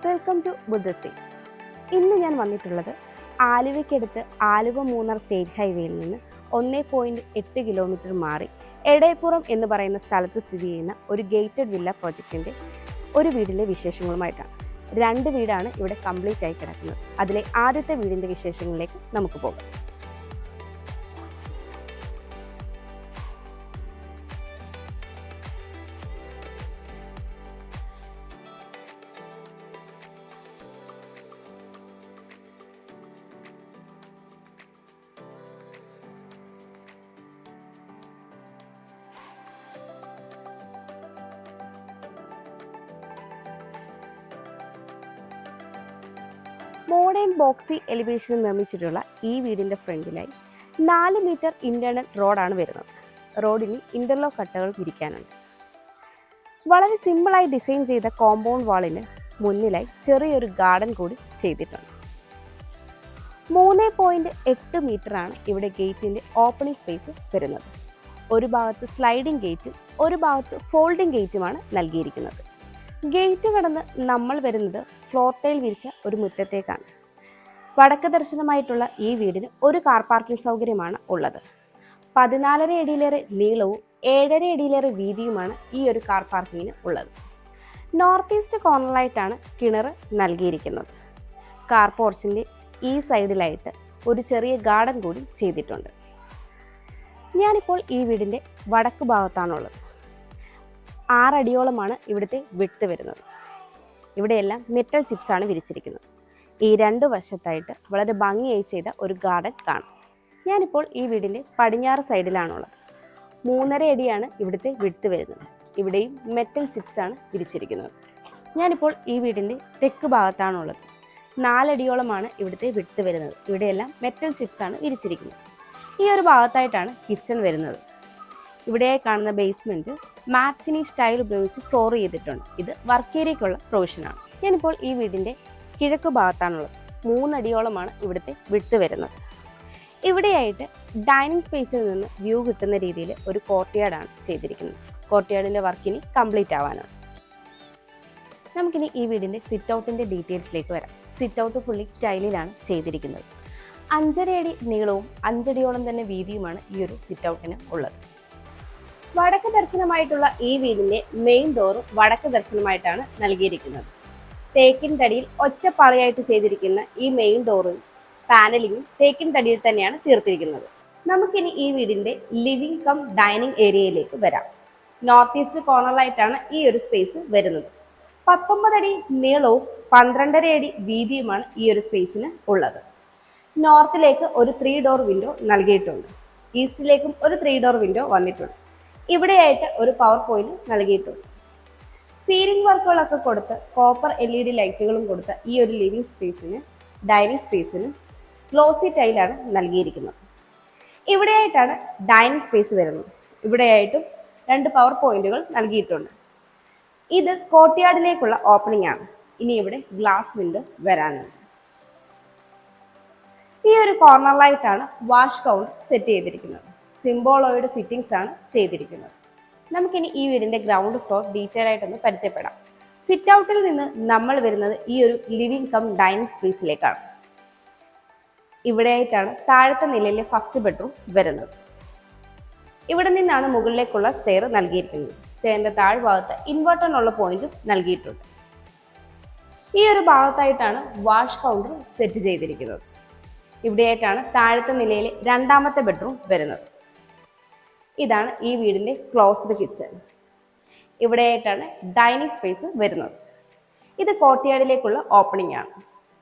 Welcome to Buddha States. ഇന്ന് ഞാൻ വന്നിട്ടുള്ളത് ആലുവയ്ക്കടുത്ത് ആലുവ മൂന്നാർ സ്റ്റേറ്റ് ഹൈവേയിൽ നിന്ന് 1.8 കിലോമീറ്റർ മാറി എടയപ്പുറം എന്ന് പറയുന്ന സ്ഥലത്ത് സ്ഥിതി ചെയ്യുന്ന ഒരു ഗേറ്റഡ് വില്ല പ്രോജക്റ്റിൻ്റെ ഒരു വീടിൻ്റെ വിശേഷങ്ങളുമായിട്ടാണ്. 2 വീടാണ് ഇവിടെ കംപ്ലീറ്റ് ആയി കിടക്കുന്നത്. അതിലെ ആദ്യത്തെ വീടിൻ്റെ വിശേഷങ്ങളിലേക്ക് നമുക്ക് പോകാം. മോഡേൺ ബോക്സി എലിവേഷനിൽ നിർമ്മിച്ചിട്ടുള്ള ഈ വീടിൻ്റെ ഫ്രണ്ടിലായി 4 മീറ്റർ ഇൻറ്റേർണൽ റോഡാണ് വരുന്നത്. റോഡിന് ഇൻ്റർലോക്ക് കട്ടകൾ വിരിക്കാനുണ്ട്. വളരെ സിമ്പിളായി ഡിസൈൻ ചെയ്ത കോമ്പൗണ്ട് വാളിന് മുന്നിലായി ചെറിയൊരു ഗാർഡൻ കൂടി ചെയ്തിട്ടുണ്ട്. 3.8 മീറ്ററാണ് ഇവിടെ ഗേറ്റിൻ്റെ ഓപ്പണിംഗ് സ്പേസ് വരുന്നത്. ഒരു ഭാഗത്ത് സ്ലൈഡിംഗ് ഗേറ്റും ഒരു ഭാഗത്ത് ഫോൾഡിംഗ് ഗേറ്റുമാണ് നൽകിയിരിക്കുന്നത്. ഗേറ്റ് കടന്ന് നമ്മൾ വരുന്നത് ഫ്ലോർ ടൈൽ വിരിച്ച ഒരു മുറ്റത്തേക്കാണ്. വടക്ക് ദർശനമായിട്ടുള്ള ഈ വീടിന് ഒരു കാർ പാർക്കിംഗ് സൗകര്യമാണ് ഉള്ളത്. 14.5 അടിയിലേറെ നീളവും 7.5 അടിയിലേറെ വീതിയുമാണ് ഈ ഒരു കാർ പാർക്കിങ്ങിന് ഉള്ളത്. നോർത്ത് ഈസ്റ്റ് കോർണറായിട്ടാണ് കിണർ നൽകിയിരിക്കുന്നത്. കാർ പോർച്ചിൻ്റെ ഈ സൈഡിലായിട്ട് ഒരു ചെറിയ ഗാർഡൻ കൂടി ചെയ്തിട്ടുണ്ട്. ഞാനിപ്പോൾ ഈ വീടിൻ്റെ വടക്ക് ഭാഗത്താണുള്ളത്. 6 അടിയോളമാണ് ഇവിടുത്തെ വിഡ്ത്ത് വരുന്നത്. ഇവിടെയെല്ലാം മെറ്റൽ ചിപ്സാണ് വിരിച്ചിരിക്കുന്നത്. ഈ 2 വശത്തായിട്ട് വളരെ ഭംഗിയായി ചെയ്ത ഒരു ഗാർഡൻ കാണാം. ഞാനിപ്പോൾ ഈ വീടിൻ്റെ പടിഞ്ഞാറ് സൈഡിലാണുള്ളത്. 3.5 അടിയാണ് ഇവിടുത്തെ വിഡ്ത്ത് വരുന്നത്. ഇവിടെയും മെറ്റൽ ചിപ്സാണ് വിരിച്ചിരിക്കുന്നത്. ഞാനിപ്പോൾ ഈ വീടിൻ്റെ തെക്ക് ഭാഗത്താണുള്ളത്. 4 അടിയോളമാണ് ഇവിടുത്തെ വിഡ്ത്ത് വരുന്നത്. ഇവിടെയെല്ലാം മെറ്റൽ ചിപ്സാണ് വിരിച്ചിരിക്കുന്നത്. ഈ ഒരു ഭാഗത്തായിട്ടാണ് കിച്ചൺ വരുന്നത്. ഇവിടെ കാണുന്ന ബേസ്മെൻറ്റ് മാറ്റ് ഫിനിഷ് ടൈൽ ഉപയോഗിച്ച് ഫ്ലോർ ചെയ്തിട്ടുണ്ട്. ഇത് വർക്ക് ഏരിയയ്ക്കുള്ള പ്രൊവിഷനാണ്. ഞാനിപ്പോൾ ഈ വീടിൻ്റെ കിഴക്ക് ഭാഗത്താണുള്ളത്. 3 അടിയോളമാണ് ഇവിടുത്തെ വിഡ്ത്ത് വരുന്നത്. ഇവിടെയായിട്ട് ഡൈനിങ് സ്പേസിൽ നിന്ന് വ്യൂ കിട്ടുന്ന രീതിയിൽ ഒരു കോർട്ട്യാർഡാണ് ചെയ്തിരിക്കുന്നത്. കോർട്ട്യാർഡിൻ്റെ വർക്കിനി കംപ്ലീറ്റ് ആവാനാണ്. നമുക്കിനി ഈ വീടിൻ്റെ സിറ്റ് ഔട്ടിൻ്റെ ഡീറ്റെയിൽസിലേക്ക് വരാം. സിറ്റ് ഔട്ട് ഫുള്ളി ടൈലിലാണ് ചെയ്തിരിക്കുന്നത്. 5.5 അടി നീളവും 5 അടിയോളം തന്നെ വീതിയുമാണ് ഈ ഒരു സിറ്റ് ഔട്ടിന് ഉള്ളത്. വടക്ക് ദർശനമായിട്ടുള്ള ഈ വീടിൻ്റെ മെയിൻ ഡോർ വടക്ക് ദർശനമായിട്ടാണ് നൽകിയിരിക്കുന്നത്. തേക്കിൻ തടിയിൽ ഒറ്റപ്പാളിയായിട്ട് ചെയ്തിരിക്കുന്ന ഈ മെയിൻ ഡോറും പാനലിങ്ങും തേക്കിൻ തടിയിൽ തന്നെയാണ് തീർത്തിരിക്കുന്നത്. നമുക്കിനി ഈ വീടിൻ്റെ ലിവിംഗ് കം ഡൈനിങ് ഏരിയയിലേക്ക് വരാം. നോർത്ത് ഈസ്റ്റ് കോർണറായിട്ടാണ് ഈ ഒരു സ്പേസ് വരുന്നത്. 19 അടി നീളവും 12.5 അടി വീതിയുമാണ് ഈ ഒരു സ്പേസിന് ഉള്ളത്. നോർത്തിലേക്ക് ഒരു 3 ഡോർ വിൻഡോ നൽകിയിട്ടുണ്ട്. ഈസ്റ്റിലേക്കും ഒരു 3 ഡോർ വിൻഡോ വന്നിട്ടുണ്ട്. ഇവിടെയായിട്ട് ഒരു പവർ പോയിന്റ് നൽകിയിട്ടുണ്ട്. സീലിംഗ് വർക്കുകളൊക്കെ കൊടുത്ത് കോപ്പർ LED ലൈറ്റുകളും കൊടുത്ത ഈ ഒരു ലിവിംഗ് സ്പേസിന് ഡൈനിങ് സ്പേസിന് ഗ്ലോസി ടൈലാണ് നൽകിയിരിക്കുന്നത്. ഇവിടെയായിട്ടാണ് ഡൈനിങ് സ്പേസ് വരുന്നത്. ഇവിടെയായിട്ടും 2 പവർ പോയിന്റുകൾ നൽകിയിട്ടുണ്ട്. ഇത് കോർട്ട്യാർഡിലേക്കുള്ള ഓപ്പണിംഗ് ആണ്. ഇനി ഇവിടെ ഗ്ലാസ് വിൻഡോ വരാനുണ്ട്. ഈ ഒരു കോർണറിലായിട്ടാണ് വാഷ് കൗണ്ടർ സെറ്റ് ചെയ്തിരിക്കുന്നത്. സിംബോളോയുടെ ഫിറ്റിംഗ്സ് ആണ് ചെയ്തിരിക്കുന്നത്. നമുക്കിനി ഈ വീടിൻ്റെ ഗ്രൗണ്ട് ഫ്ലോർ ഡീറ്റെയിൽ ആയിട്ടൊന്ന് പരിചയപ്പെടാം. സിറ്റ് ഔട്ടിൽ നിന്ന് നമ്മൾ വരുന്നത് ഈ ഒരു ലിവിംഗ് കം ഡൈനിങ് സ്പേസിലേക്കാണ്. ഇവിടെയായിട്ടാണ് താഴത്തെ നിലയിലെ ഫസ്റ്റ് ബെഡ്റൂം വരുന്നത്. ഇവിടെ നിന്നാണ് മുകളിലേക്കുള്ള സ്റ്റെയർ നൽകിയിരിക്കുന്നത്. സ്റ്റെയറിൻ്റെ താഴ്ഭാഗത്ത് ഇൻവെർട്ടറിനുള്ള പോയിന്റും നൽകിയിട്ടുണ്ട്. ഈ ഒരു ഭാഗത്തായിട്ടാണ് വാഷ് കൗണ്ടർ സെറ്റ് ചെയ്തിരിക്കുന്നത്. ഇവിടെയായിട്ടാണ് താഴത്തെ നിലയിലെ 2ാമത്തെ ബെഡ്റൂം വരുന്നത്. ഇതാണ് ഈ വീടിൻ്റെ ക്ലോസ്ഡ് കിച്ചൺ. ഇവിടെയായിട്ടാണ് ഡൈനിങ് സ്പേസ് വരുന്നത്. ഇത് കോർട്ട്യാർഡിലേക്കുള്ള ഓപ്പണിംഗ് ആണ്.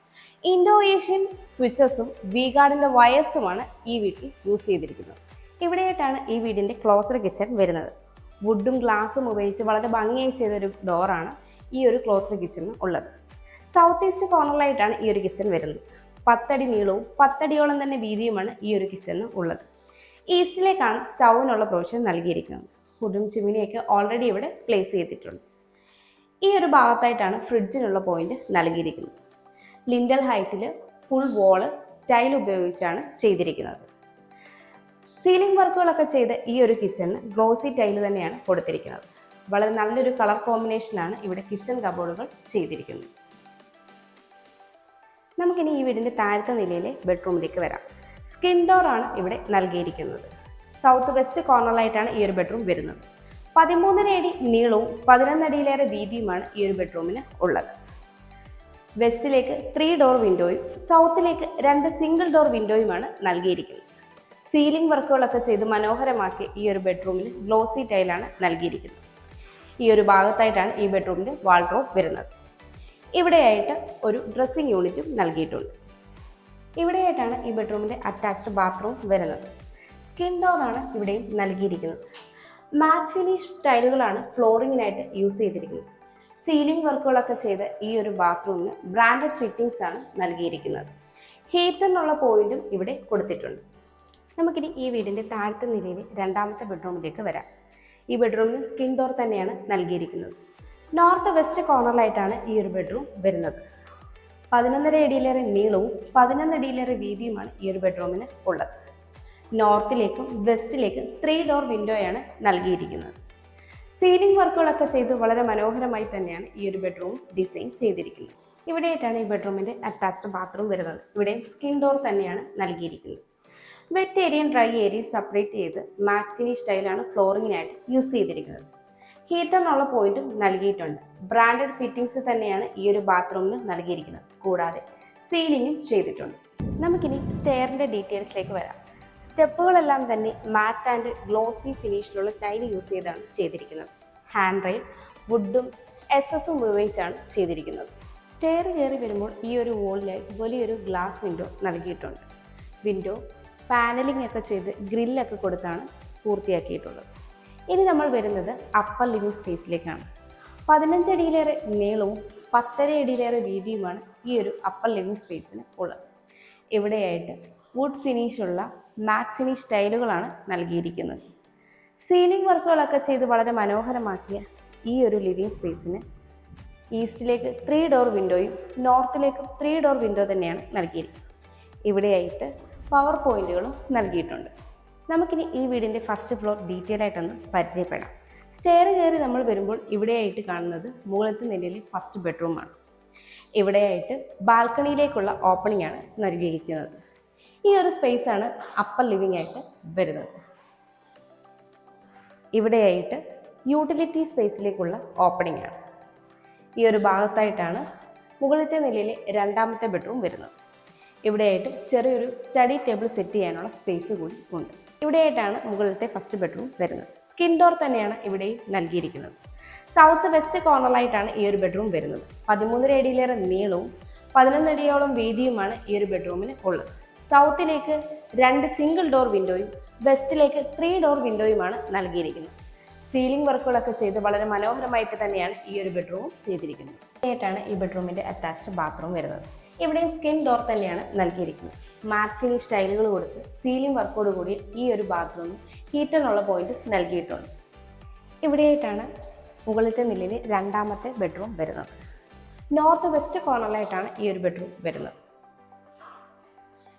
ഇൻഡോ ഏഷ്യൻ സ്വിച്ചസും വി ഗാർഡിൻ്റെ വയേഴ്സുമാണ് ഈ വീട്ടിൽ യൂസ് ചെയ്തിരിക്കുന്നത്. ഇവിടെയായിട്ടാണ് ഈ വീടിൻ്റെ ക്ലോസ്ഡ് കിച്ചൺ വരുന്നത്. വുഡും ഗ്ലാസും ഉപയോഗിച്ച് വളരെ ഭംഗിയായി ചെയ്തൊരു ഡോറാണ് ഈ ഒരു ക്ലോസ്ഡ് കിച്ചണിന് ഉള്ളത്. സൗത്ത് ഈസ്റ്റ് കോർണറിലായിട്ടാണ് ഈ ഒരു കിച്ചൺ വരുന്നത്. 10 അടി നീളവും 10 അടിയോളം തന്നെ വീതിയുമാണ് ഈ ഒരു കിച്ചണിന് ഉള്ളത്. ഈസ്റ്റിലേക്കാണ് സ്റ്റൗവിനുള്ള പ്രൊവിഷൻ നൽകിയിരിക്കുന്നത്. വുഡും ചിമ്മിനിയൊക്കെ ഓൾറെഡി ഇവിടെ പ്ലേസ് ചെയ്തിട്ടുണ്ട്. ഈ ഒരു ഭാഗത്തായിട്ടാണ് ഫ്രിഡ്ജിനുള്ള പോയിന്റ് നൽകിയിരിക്കുന്നത്. ലിൻഡൽ ഹൈറ്റിൽ ഫുൾ വോള് ടൈൽ ഉപയോഗിച്ചാണ് ചെയ്തിരിക്കുന്നത്. സീലിംഗ് വർക്കുകളൊക്കെ ചെയ്ത് ഈ ഒരു കിച്ചണിന് ഗ്ലോസി ടൈൽ തന്നെയാണ് കൊടുത്തിരിക്കുന്നത്. വളരെ നല്ലൊരു കളർ കോമ്പിനേഷനാണ് ഇവിടെ കിച്ചൺ കബോർഡുകൾ ചെയ്തിരിക്കുന്നത്. നമുക്കിനി ഈ വീടിൻ്റെ താഴത്തെ നിലയിലെ ബെഡ്റൂമിലേക്ക് വരാം. സ്കിൻ ഡോർ ആണ് ഇവിടെ നൽകിയിരിക്കുന്നത്. സൗത്ത് വെസ്റ്റ് കോർണറിലായിട്ടാണ് ഈ ഒരു ബെഡ്റൂം വരുന്നത്. 13.5 അടി നീളവും 11 അടിയിലേറെ വീതിയുമാണ് ഈ ഒരു ബെഡ്റൂമിന് ഉള്ളത്. വെസ്റ്റിലേക്ക് 3 ഡോർ വിൻഡോയും സൗത്തിലേക്ക് 2 സിംഗിൾ ഡോർ വിൻഡോയുമാണ് നൽകിയിരിക്കുന്നത്. സീലിംഗ് വർക്കുകളൊക്കെ ചെയ്ത് മനോഹരമാക്കി ഈ ഒരു ബെഡ്റൂമിൽ ഗ്ലോസി ടൈലാണ് നൽകിയിരിക്കുന്നത്. ഈ ഒരു ഭാഗത്തായിട്ടാണ് ഈ ബെഡ്റൂമിൻ്റെ വാൾഡ്രോബ് വരുന്നത്. ഇവിടെയായിട്ട് ഒരു ഡ്രസ്സിംഗ് യൂണിറ്റും നൽകിയിട്ടുണ്ട്. ഇവിടെയായിട്ടാണ് ഈ ബെഡ്റൂമിൻ്റെ അറ്റാച്ച്ഡ് ബാത്റൂം വരുന്നത്. സ്കിൻ ഡോറാണ് ഇവിടെയും നൽകിയിരിക്കുന്നത്. മാറ്റ് ഫിനിഷ് ടൈലുകളാണ് ഫ്ലോറിങ്ങിനായിട്ട് യൂസ് ചെയ്തിരിക്കുന്നത്. സീലിംഗ് വർക്കുകളൊക്കെ ചെയ്ത് ഈ ഒരു ബാത്റൂമിന് ബ്രാൻഡഡ് ഫിറ്റിംഗ്സ് ആണ് നൽകിയിരിക്കുന്നത്. ഹീറ്ററിനുള്ള പോയിന്റും ഇവിടെ കൊടുത്തിട്ടുണ്ട്. നമുക്കിനി ഈ വീടിൻ്റെ താഴത്തെ നിലയിൽ രണ്ടാമത്തെ ബെഡ്റൂമിലേക്ക് വരാം. ഈ ബെഡ്റൂമിന് സ്കിൻ ഡോർ തന്നെയാണ് നൽകിയിരിക്കുന്നത്. നോർത്ത് വെസ്റ്റ് കോർണറിലായിട്ടാണ് ഈ ഒരു ബെഡ്റൂം വരുന്നത്. 11.5 അടിയിലേറെ നീളവും 11 അടിയിലേറെ വീതിയുമാണ് ഈ ഒരു ബെഡ്റൂമിന് ഉള്ളത്. നോർത്തിലേക്കും വെസ്റ്റിലേക്കും 3 ഡോർ വിൻഡോയാണ് നൽകിയിരിക്കുന്നത്. സീലിംഗ് വർക്കുകളൊക്കെ ചെയ്ത് വളരെ മനോഹരമായി തന്നെയാണ് ഈ ഒരു ബെഡ്റൂം ഡിസൈൻ ചെയ്തിരിക്കുന്നത്. ഇവിടെയായിട്ടാണ് ഈ ബെഡ്റൂമിൻ്റെ അറ്റാച്ച്ഡ് ബാത്റൂം വരുന്നത്. ഇവിടെയും സ്കിൻ ഡോർ തന്നെയാണ് നൽകിയിരിക്കുന്നത്. വെറ്റ് ഏരിയയും ഡ്രൈ ഏരിയയും സെപ്പറേറ്റ് ചെയ്ത് മാറ്റ് ഫിനിഷ് സ്റ്റൈലാണ് ഫ്ലോറിങ്ങിനായിട്ട് യൂസ് ചെയ്തിരിക്കുന്നത്. ഹീറ്ററിനുള്ള പോയിന്റും നൽകിയിട്ടുണ്ട്. ബ്രാൻഡഡ് ഫിറ്റിംഗ്സ് തന്നെയാണ് ഈ ഒരു ബാത്റൂമിന് നൽകിയിരിക്കുന്നത്. കൂടാതെ സീലിംഗും ചെയ്തിട്ടുണ്ട്. നമുക്കിനി സ്റ്റെയറിൻ്റെ ഡീറ്റെയിൽസിലേക്ക് വരാം. സ്റ്റെപ്പുകളെല്ലാം തന്നെ മാറ്റ് ആൻഡ് ഗ്ലോസി ഫിനിഷിലുള്ള ടൈൽ യൂസ് ചെയ്താണ് ചെയ്തിരിക്കുന്നത്. ഹാൻഡ് റെയിൽ വുഡും എസ്എസും ഉപയോഗിച്ചാണ് ചെയ്തിരിക്കുന്നത്. സ്റ്റെയർ കയറി വരുമ്പോൾ ഈ ഒരു വോളിലായി വലിയൊരു ഗ്ലാസ് വിൻഡോ നൽകിയിട്ടുണ്ട്. വിൻഡോ പാനലിംഗ് ഒക്കെ ചെയ്ത് ഗ്രില്ലൊക്കെ കൊടുത്താണ് പൂർത്തിയാക്കിയിട്ടുള്ളത്. ഇനി നമ്മൾ വരുന്നത് അപ്പർ ലിവിംഗ് സ്പേസിലേക്കാണ്. 15 അടിയിലേറെ നീളവും 10.5 അടിയിലേറെ വീതിയുമാണ് ഈ ഒരു അപ്പർ ലിവിംഗ് സ്പേസിന് ഉള്ളത്. ഇവിടെയായിട്ട് വുഡ് ഫിനിഷുള്ള മാറ്റ് ഫിനിഷ് ടൈലുകളാണ് നൽകിയിരിക്കുന്നത്. സീലിംഗ് വർക്കുകളൊക്കെ ചെയ്ത് വളരെ മനോഹരമാക്കിയ ഈ ഒരു ലിവിംഗ് സ്പേസിന് ഈസ്റ്റിലേക്ക് 3 ഡോർ വിൻഡോയും നോർത്തിലേക്കും 3 ഡോർ വിൻഡോ തന്നെയാണ് നൽകിയിരിക്കുന്നത്. ഇവിടെയായിട്ട് പവർ പോയിന്റുകളും നൽകിയിട്ടുണ്ട്. നമുക്കിനി ഈ വീടിൻ്റെ ഫസ്റ്റ് ഫ്ലോർ ഡീറ്റെയിൽ ആയിട്ടൊന്ന് പരിചയപ്പെടാം. സ്റ്റെയർ കയറി നമ്മൾ വരുമ്പോൾ ഇവിടെയായിട്ട് കാണുന്നത് മുകളിലത്തെ നിലയിലെ ഫസ്റ്റ് ബെഡ്റൂമാണ്. ഇവിടെയായിട്ട് ബാൽക്കണിയിലേക്കുള്ള ഓപ്പണിംഗ് ആണ് നൽകിയിരിക്കുന്നത്. ഈ ഒരു സ്പേസാണ് അപ്പർ ലിവിംഗ് ആയിട്ട് വരുന്നത്. ഇവിടെയായിട്ട് യൂട്ടിലിറ്റി സ്പേസിലേക്കുള്ള ഓപ്പണിംഗ് ആണ്. ഈ ഒരു ഭാഗത്തായിട്ടാണ് മുകളിലത്തെ നിലയിലെ രണ്ടാമത്തെ ബെഡ്റൂം വരുന്നത്. ഇവിടെയായിട്ട് ചെറിയൊരു സ്റ്റഡി ടേബിൾ സെറ്റ് ചെയ്യാനുള്ള സ്പേസ് കൂടി ഉണ്ട്. ഇവിടെയായിട്ടാണ് മുകളിലത്തെ ഫസ്റ്റ് ബെഡ്റൂം വരുന്നത്. സ്കിൻ ഡോർ തന്നെയാണ് ഇവിടെയും നൽകിയിരിക്കുന്നത്. സൗത്ത് വെസ്റ്റ് കോർണറിലായിട്ടാണ് ഈ ഒരു ബെഡ്റൂം വരുന്നത്. 13 അടിയിലേറെ നീളവും 11 അടിയോളം വീതിയുമാണ് ഈ ഒരു ബെഡ്റൂമിന് ഉള്ളത്. സൗത്തിലേക്ക് 2 സിംഗിൾ ഡോർ വിൻഡോയും വെസ്റ്റിലേക്ക് 3 ഡോർ വിൻഡോയുമാണ് നൽകിയിരിക്കുന്നത്. സീലിംഗ് വർക്കുകളൊക്കെ ചെയ്ത് വളരെ മനോഹരമായിട്ട് തന്നെയാണ് ഈ ഒരു ബെഡ്റൂം ചെയ്തിരിക്കുന്നത്. ഇവിടെയായിട്ടാണ് ഈ ബെഡ്റൂമിൻ്റെ അറ്റാച്ച്ഡ് ബാത്റൂം വരുന്നത്. ഇവിടെയും സ്കിൻ ഡോർ തന്നെയാണ് നൽകിയിരിക്കുന്നത്. മാറ്റ് ഫിനിഷ് ടൈലുകൾ കൊടുത്ത് സീലിംഗ് വർക്കോട് കൂടി ഈ ഒരു ബാത്റൂമിൽ ഹീറ്ററിനുള്ള പോയിന്റ് നൽകിയിട്ടുണ്ട്. ഇവിടെയായിട്ടാണ് മുകളിലത്തെ നിലയിലെ രണ്ടാമത്തെ ബെഡ്റൂം വരുന്നത്. നോർത്ത് വെസ്റ്റ് കോർണറിലായിട്ടാണ് ഈ ഒരു ബെഡ്റൂം വരുന്നത്.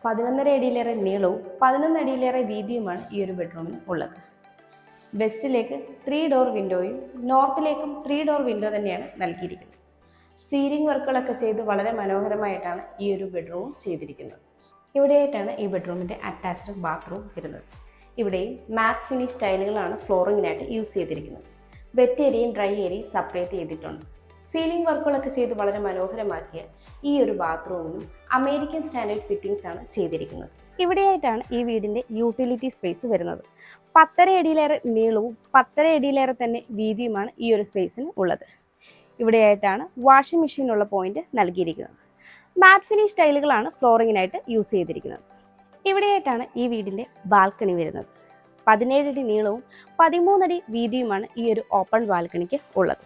11.5 അടിയിലേറെ നീളവും 11 അടിയിലേറെ വീതിയുമാണ് ഈ ഒരു ബെഡ്റൂമിന് ഉള്ളത്. വെസ്റ്റിലേക്ക് 3 ഡോർ വിൻഡോയും നോർത്തിലേക്കും 3 ഡോർ വിൻഡോ തന്നെയാണ് നൽകിയിരിക്കുന്നത്. സീലിംഗ് വർക്കുകളൊക്കെ ചെയ്ത് വളരെ മനോഹരമായിട്ടാണ് ഈ ഒരു ബെഡ്റൂം ചെയ്തിരിക്കുന്നത്. ഇവിടെയായിട്ടാണ് ഈ ബെഡ്റൂമിൻ്റെ അറ്റാച്ച്ഡ് ബാത്റൂം വരുന്നത്. ഇവിടെയും മാറ്റ് ഫിനിഷ് ടൈലുകളാണ് ഫ്ലോറിങ്ങിനായിട്ട് യൂസ് ചെയ്തിരിക്കുന്നത്. വെറ്റ് ഏരിയയും ഡ്രൈ ഏരിയയും സെപ്പറേറ്റ് ചെയ്തിട്ടുണ്ട്. സീലിംഗ് വർക്കുകളൊക്കെ ചെയ്ത് വളരെ മനോഹരമാക്കിയ ഈ ഒരു ബാത്റൂമിനും അമേരിക്കൻ സ്റ്റാൻഡേർഡ് ഫിറ്റിംഗ്സ് ആണ് ചെയ്തിരിക്കുന്നത്. ഇവിടെയായിട്ടാണ് ഈ വീടിൻ്റെ യൂട്ടിലിറ്റി സ്പേസ് വരുന്നത്. 10.5 അടിയിലേറെ നീളവും 10.5 അടിയിലേറെ തന്നെ വീതിയുമാണ് ഈ ഒരു സ്പേസിന് ഉള്ളത്. ഇവിടെയായിട്ടാണ് വാഷിംഗ് മെഷീനുള്ള പോയിന്റ് നൽകിയിരിക്കുന്നത്. മാറ്റ് ഫിനിഷ് ടൈലുകളാണ് ഫ്ലോറിങ്ങിനായിട്ട് യൂസ് ചെയ്തിരിക്കുന്നത്. ഇവിടെയായിട്ടാണ് ഈ വീടിൻ്റെ ബാൽക്കണി വരുന്നത്. 17 അടി നീളവും 13 അടി വീതിയുമാണ് ഈ ഒരു ഓപ്പൺ ബാൽക്കണിക്ക് ഉള്ളത്.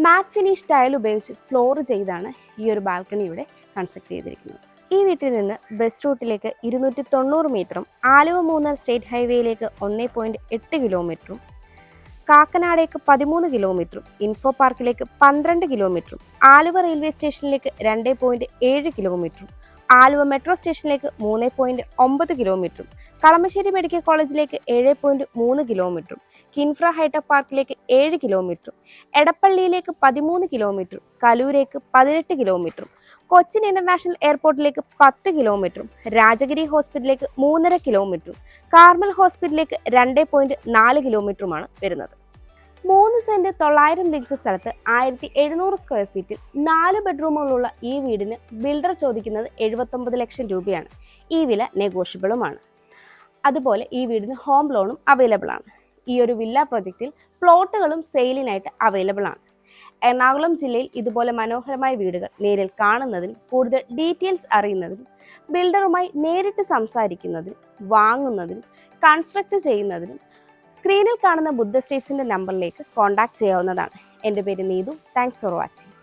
മാറ്റ് ഫിനിഷ് ടൈൽ ഉപയോഗിച്ച് ഫ്ലോർ ചെയ്താണ് ഈ ഒരു ബാൽക്കണി ഇവിടെ കൺസ്ട്രക്ട് ചെയ്തിരിക്കുന്നത്. ഈ വീട്ടിൽ നിന്ന് ബസ് റൂട്ടിലേക്ക് 290 മീറ്ററും ആലുവ മൂന്നാർ സ്റ്റേറ്റ് ഹൈവേയിലേക്ക് 1.8 കിലോമീറ്ററും കാക്കനാടേക്ക് 13 കിലോമീറ്ററും ഇൻഫോ പാർക്കിലേക്ക് 12 കിലോമീറ്ററും ആലുവ റെയിൽവേ സ്റ്റേഷനിലേക്ക് 2.7 കിലോമീറ്ററും ആലുവ മെട്രോ സ്റ്റേഷനിലേക്ക് 3.9 കിലോമീറ്ററും കളമശ്ശേരി മെഡിക്കൽ കോളേജിലേക്ക് 7.3 കിലോമീറ്ററും കിൻഫ്ര ഹൈടെക് പാർക്കിലേക്ക് 7 കിലോമീറ്ററും എടപ്പള്ളിയിലേക്ക് 13 കിലോമീറ്ററും കലൂരേക്ക് 18 കിലോമീറ്ററും കൊച്ചിൻ ഇന്റർനാഷണൽ എയർപോർട്ടിലേക്ക് 10 കിലോമീറ്ററും രാജഗിരി ഹോസ്പിറ്റലിലേക്ക് 3.5 കിലോമീറ്ററും കാർമൽ ഹോസ്പിറ്റലിലേക്ക് 2.4 കിലോമീറ്ററുമാണ് വരുന്നത്. 3 സെന്റ് 900 ലിങ്സ് സ്ഥലത്ത് 1700 സ്ക്വയർ ഫീറ്റിൽ 4 ബെഡ്റൂമുകളുള്ള ഈ വീടിന് ബിൽഡർ ചോദിക്കുന്നത് 79 ലക്ഷം രൂപയാണ്. ഈ വില നെഗോഷ്യബിളുമാണ്. അതുപോലെ ഈ വീടിന് ഹോം ലോണും അവൈലബിൾ ആണ്. ഈ ഒരു വില്ല പ്രൊജക്റ്റിൽ പ്ലോട്ടുകളും സെയിലിനായിട്ട് അവൈലബിൾ ആണ്. എറണാകുളം ജില്ലയിൽ ഇതുപോലെ മനോഹരമായ വീടുകൾ നേരിൽ കാണുന്നതിനും കൂടുതൽ ഡീറ്റെയിൽസ് അറിയുന്നതിനും ബിൽഡറുമായി നേരിട്ട് സംസാരിക്കുന്നതിനും വാങ്ങുന്നതിനും കൺസ്ട്രക്ട് ചെയ്യുന്നതിനും സ്ക്രീനിൽ കാണുന്ന ബുദ്ധ സ്റ്റേറ്റ്സിൻ്റെ നമ്പറിലേക്ക് കോൺടാക്ട് ചെയ്യാവുന്നതാണ്. എൻ്റെ പേര് നീതു. Thanks for watching.